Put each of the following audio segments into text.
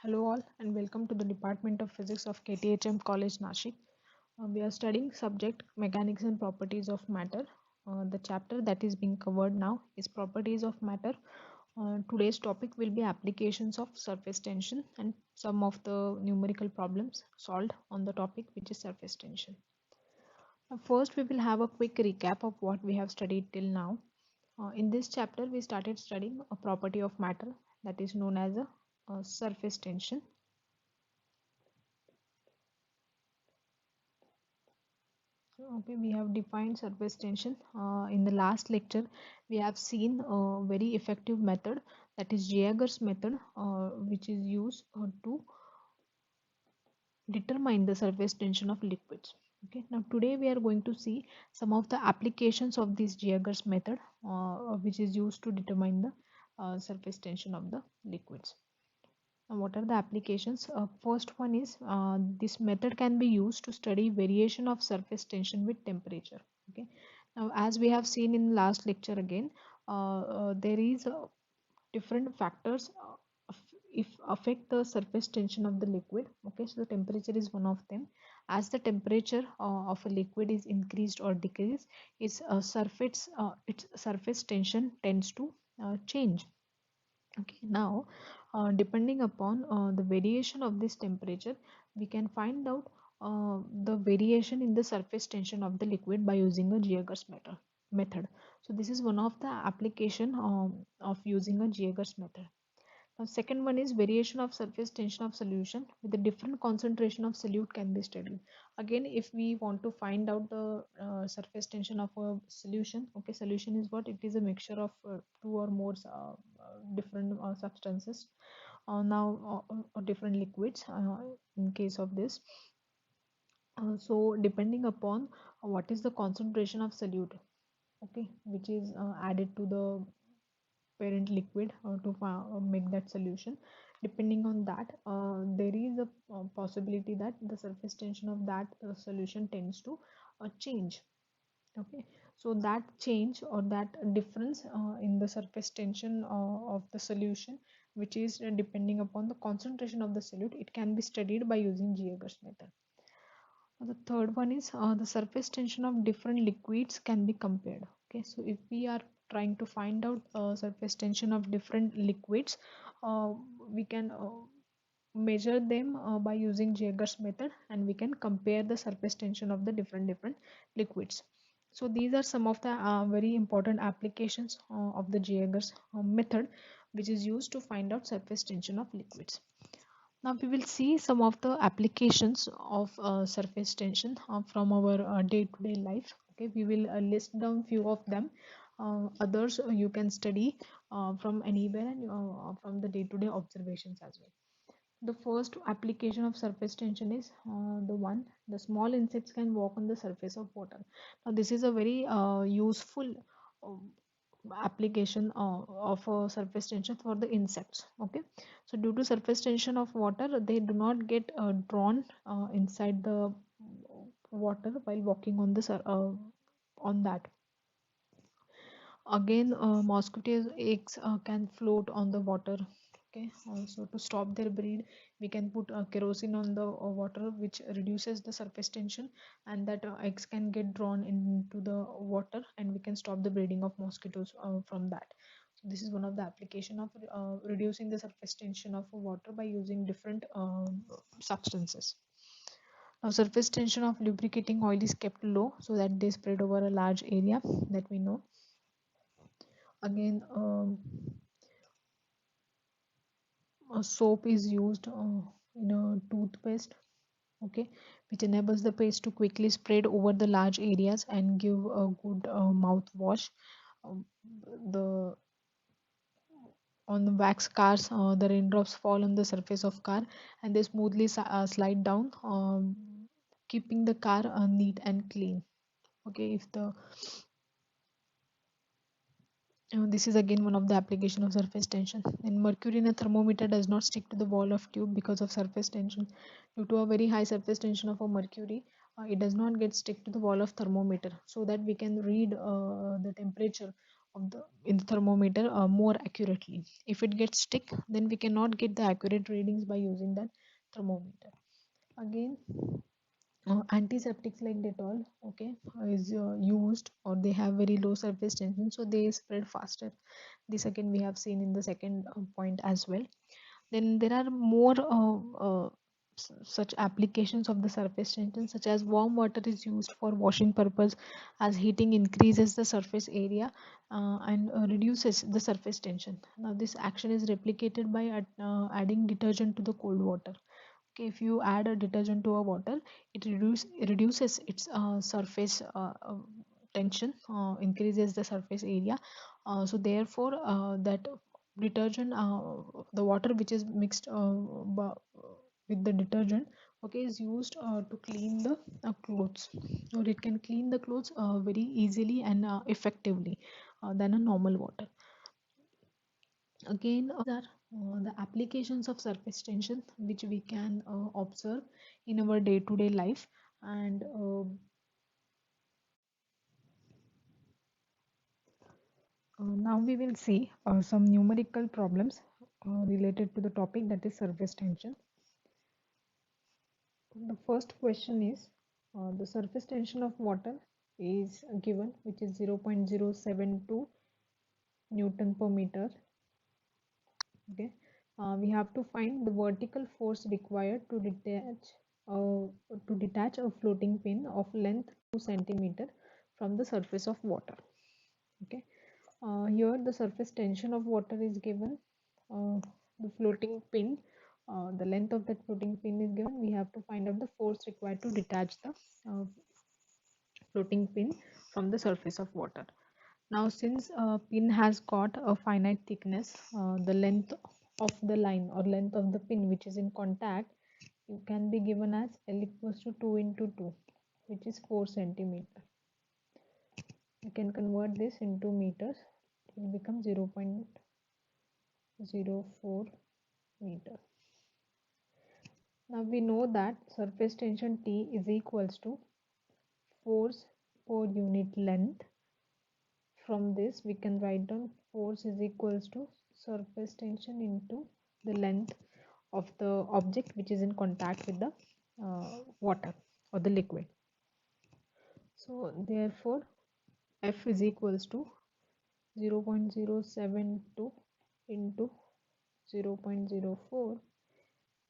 Hello all and welcome to the Department of Physics of KTHM College Nashik. We are studying subject mechanics and properties of matter. The chapter that is being covered now is properties of matter. Today's topic will be applications of surface tension and some of the numerical problems solved on the topic, which is surface tension. First, we will have a quick recap of what we have studied till now. In this chapter, we started studying a property of matter that is known as a surface tension. Okay, we have defined surface tension. In the last lecture, we have seen a very effective method, that is Jaeger's method, which is used to determine the surface tension of liquids. Okay, now today we are going to see some of the applications of this Jaeger's method, which is used to determine the surface tension of the liquids. Now, what are the applications? First one is this method can be used to study variation of surface tension with temperature. Okay. Now, as we have seen in last lecture again, there is different factors if affect the surface tension of the liquid. Okay, so the temperature is one of them. As the temperature of a liquid is increased or decreased, its surface tension tends to change. Okay, now depending upon the variation of this temperature, we can find out the variation in the surface tension of the liquid by using a Jaeger's method. So this is one of the application of using a Jaeger's method. Now, second one is variation of surface tension of solution with a different concentration of solute can be studied. Again, if we want to find out the surface tension of a solution, okay, solution is what? It is a mixture of two or more different substances. Or different liquids in case of this. So depending upon what is the concentration of solute, okay, which is added to the parent liquid to make that solution, depending on that there is a possibility that the surface tension of that solution tends to change. Okay, so that change or that difference in the surface tension of the solution, which is depending upon the concentration of the solute, it can be studied by using Jaeger's method. The third one is the surface tension of different liquids can be compared. Okay, so if we are trying to find out surface tension of different liquids, we can measure them by using Jaeger's method, and we can compare the surface tension of the different liquids. So these are some of the very important applications of the Jaeger's method, which is used to find out surface tension of liquids. Now we will see some of the applications of surface tension from our day-to-day life. Okay, we will list down few of them. Others you can study from anywhere and from the day-to-day observations as well. The first application of surface tension is the small insects can walk on the surface of water. Now this is a very useful uh, application of surface tension for the insects. Okay, so due to surface tension of water, they do not get drawn inside the water while walking on the on that. Again, mosquitoes eggs can float on the water. Okay, also to stop their breed, we can put kerosene on the water, which reduces the surface tension, and that eggs can get drawn into the water, and we can stop the breeding of mosquitoes from that. So this is one of the application of reducing the surface tension of water by using different substances. Now, surface tension of lubricating oil is kept low so that they spread over a large area, that we know. Again, a soap is used in a toothpaste, okay, which enables the paste to quickly spread over the large areas and give a good mouthwash. Um, the on the wax cars, the raindrops fall on the surface of car, and they smoothly slide down, keeping the car neat and clean. Okay, if the this is again one of the application of surface tension. And mercury in a thermometer does not stick to the wall of tube because of surface tension. Due to a very high surface tension of a mercury, it does not get stick to the wall of thermometer, so that we can read the temperature in the thermometer more accurately. If it gets stick, then we cannot get the accurate readings by using that thermometer. Again, antiseptics like Dettol, okay, is used, or they have very low surface tension, so they spread faster. This again we have seen in the second point as well. Then there are more such applications of the surface tension, such as warm water is used for washing purpose, as heating increases the surface area and reduces the surface tension. Now this action is replicated by adding detergent to the cold water. Okay, if you add a detergent to a water, it reduces its surface tension, increases the surface area. So therefore that detergent, the water which is mixed with the detergent, okay, is used to clean the clothes, or it can clean the clothes very easily and effectively than a normal water. Again, are the applications of surface tension which we can observe in our day-to-day life. And now we will see some numerical problems related to the topic, that is surface tension. The first question is, the surface tension of water is given, which is 0.072 Newton per meter. Okay, we have to find the vertical force required uh, to detach a floating pin of length 2 centimeter from the surface of water. Okay, here the surface tension of water is given. The floating pin, the length of that floating pin is given. We have to find out the force required to detach the floating pin from the surface of water. Now, since a pin has got a finite thickness, the length of the line or length of the pin which is in contact, it can be given as L equals to 2 into 2, which is 4 centimeter. We can convert this into meters. It will become 0.04 meter. Now we know that surface tension T is equals to force per unit length. From this we can write down force is equals to surface tension into the length of the object which is in contact with the water or the liquid. So therefore F is equals to 0.072 into 0.04,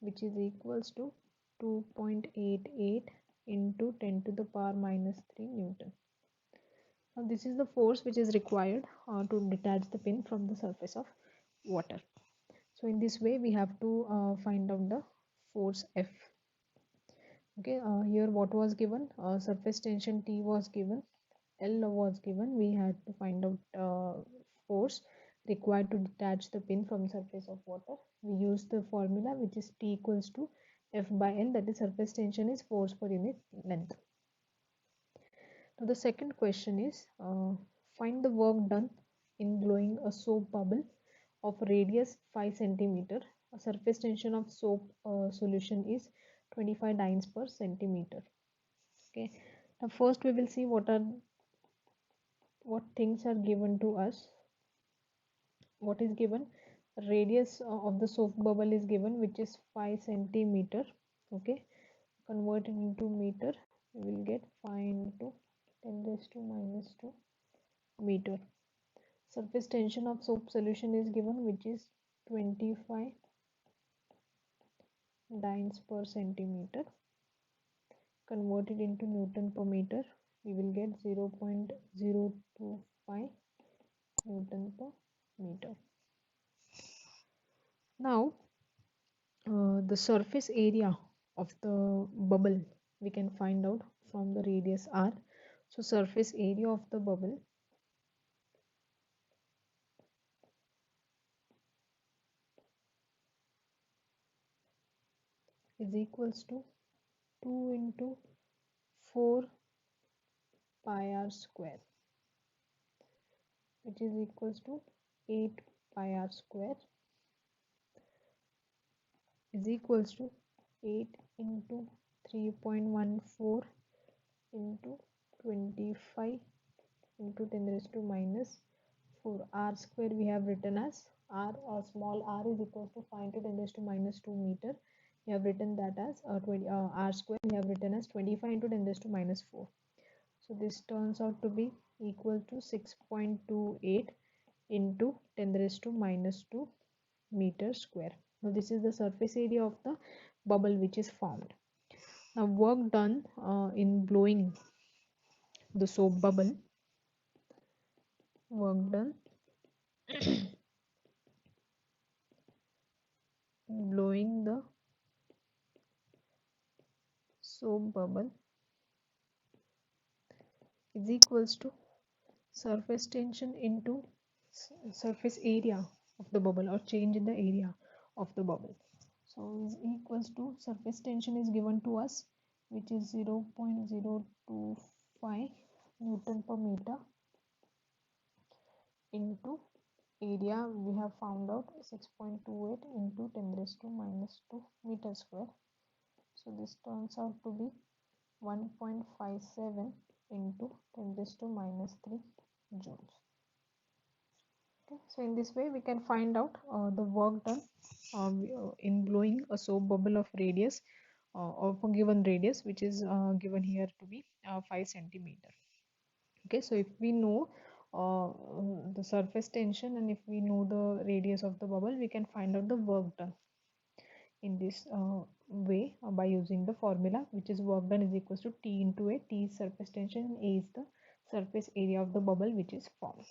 which is equals to 2.88 into 10 to the power minus 3 Newton. Now this is the force which is required to detach the pin from the surface of water. So in this way we have to find out the force F. Okay, here what was given? Surface tension T was given, L was given. We had to find out force required to detach the pin from the surface of water. We use the formula which is T equals to F by L, that is surface tension is force per unit length. Now the second question is, find the work done in blowing a soap bubble of radius 5 centimeter. A surface tension of soap solution is 25 dynes per centimeter. Okay. Now first we will see what things are given to us. What is given? Radius of the soap bubble is given, which is 5 centimeter. Okay. Converted into meter, we will get 5 into 10 raised to minus 2 meter. Surface tension of soap solution is given, which is 25 dynes per centimeter. Converted into Newton per meter, we will get 0.025 Newton per meter. Now, the surface area of the bubble we can find out from the radius r. So, surface area of the bubble is equals to 2 into 4 pi r square, which is equals to 8 pi r square, is equals to 8 into 3.14 into 25 into 10 raised to minus 4, r square we have written as r, or small r is equal to 5 into 10 raised to minus 2 meter. We have written that as 20, r square we have written as 25 into 10 raised to minus 4. So this turns out to be equal to 6.28 into 10 raised to minus 2 meter square. Now this is the surface area of the bubble which is formed. Now work done in blowing the soap bubble, work done blowing the soap bubble is equals to surface tension into surface area of the bubble, or change in the area of the bubble. So is equals to surface tension is given to us, which is 0.025 Newton per meter into area we have found out 6.28 into 10 raised to minus 2 meter square. So this turns out to be 1.57 into 10 raised to minus 3 joules. Okay, so in this way we can find out the work done in blowing a soap bubble of radius of a given radius, which is given here to be 5 centimeter. Okay, so if we know the surface tension and if we know the radius of the bubble, we can find out the work done in this way by using the formula, which is work done is equals to T into A. T is surface tension and A is the surface area of the bubble which is formed.